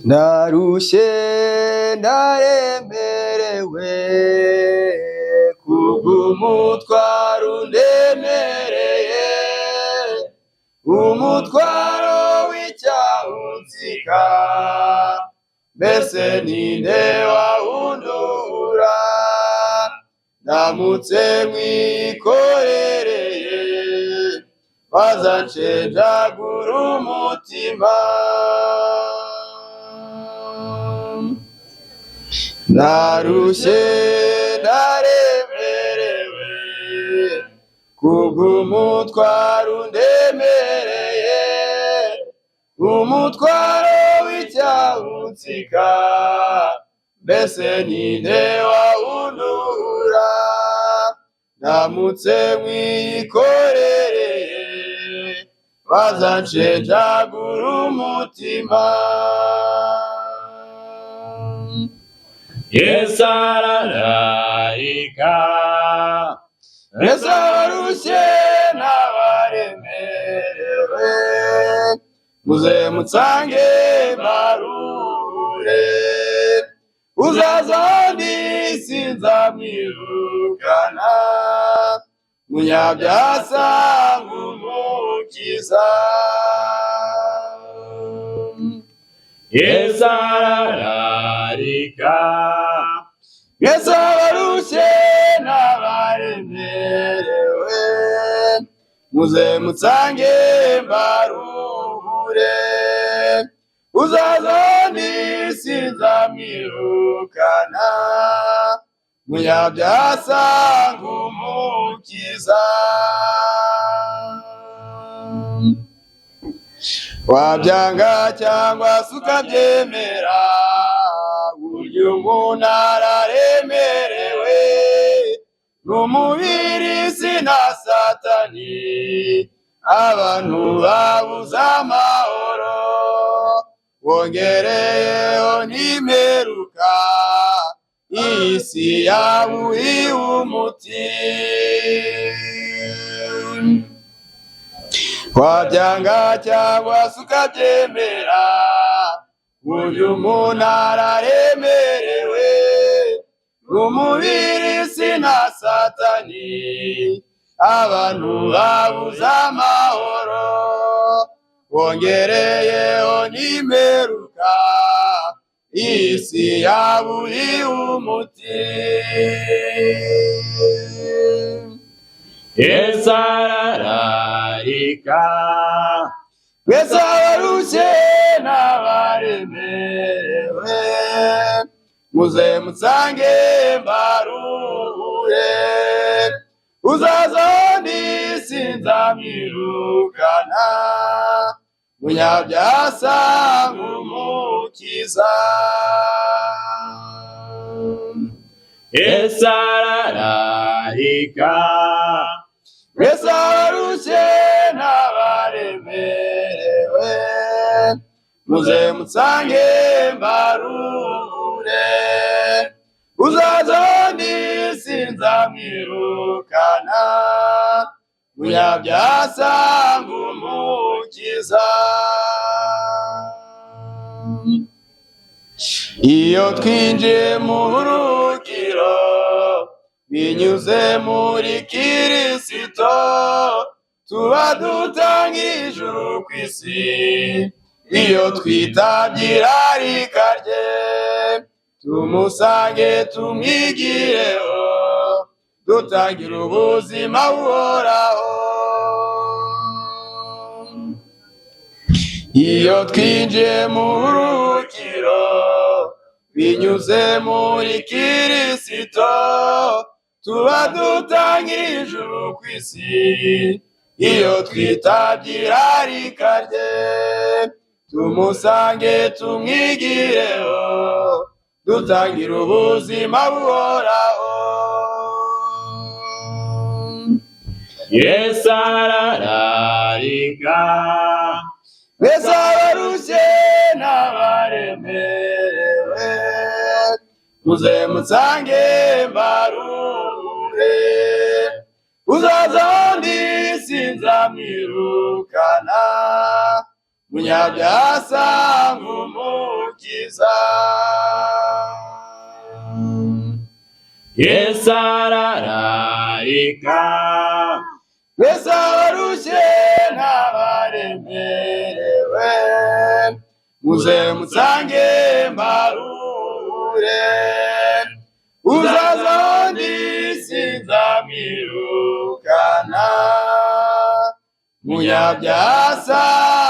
Narushe ndaremerewe kubw'umutwaro undemereye, umutwaro w'icyaha mbese ninde wawundura? Ndamutse mwikorereye bazancengagura umutima. Narushe ndaremerewe kubw'umutwaro undemereye, umutwaro w'icyaha mbese ninde wawundura? Ndamutse mwikorereye bazancengagura umutima. Yesu arararika, Yesu abarushye n'abaremerewe, muze mutsange mbaruhure. Uzaza ndi sinzamwirukana, munyabyaha asanga umukiza. Yesu arararika, Yesu abarushye n'abaremerewe, muze mutsange mbaruhure. Uzaza ndi sinzamwirukana, munyabyaha asanga umukiza. Wabyanga cyangwa se ukabyemera, burya umuntu araremerewe n'umubiri si na Satani, abantu babuze amahoro. Wongereyeho n'imperuka, iyi si yaburiye umuti. Wabyanga cyangwa se ukabyemera, burya umuntu araremerewe n'umubiri si na Satani, abantu babuze amahoro. Wongereyeho n'imperuka, iyi si yaburiye umuti. Yesu arararika, Yesu abarushye n'abaremerewe, muze mutsange mbaruhure. Uzaza ndi sinzamwirukana, munyabyaha asanga umukiza. Yesu arararika, Yesu abarushye n'abaremerewe, muze mutsange mbaruhure. Uzaza ndi sinzamwirukana, munyabyaha asanga umukiza. Iyo twinjiye mu buruhukiro binyuze muri Kristo, tuba dutangiye ijuru ku isi. Iyo twitabye irarika rye, tumusange tumwigireho, dutangira ubuzima buhoraho. Iyo twinjiye mu buruhukiro binyuze muri Kristo, tuba dutangiye ijuru ku isi. Iyo twitabye irarika rye, tumusange tumwigireho, dutangira ubuzima buhoraho. Yesu arararika, Yesu abarushye n'abaremerewe, muze mutsange mbaruhure. Uzaza ndi sinzamwirukana, munyabyaha asanga umukiza. Yesu arararika, Mwese abarushye n'abaremerewe, muze musange mbaruhure. Uzaza undi sinzamwirukana, munyabyaha asanga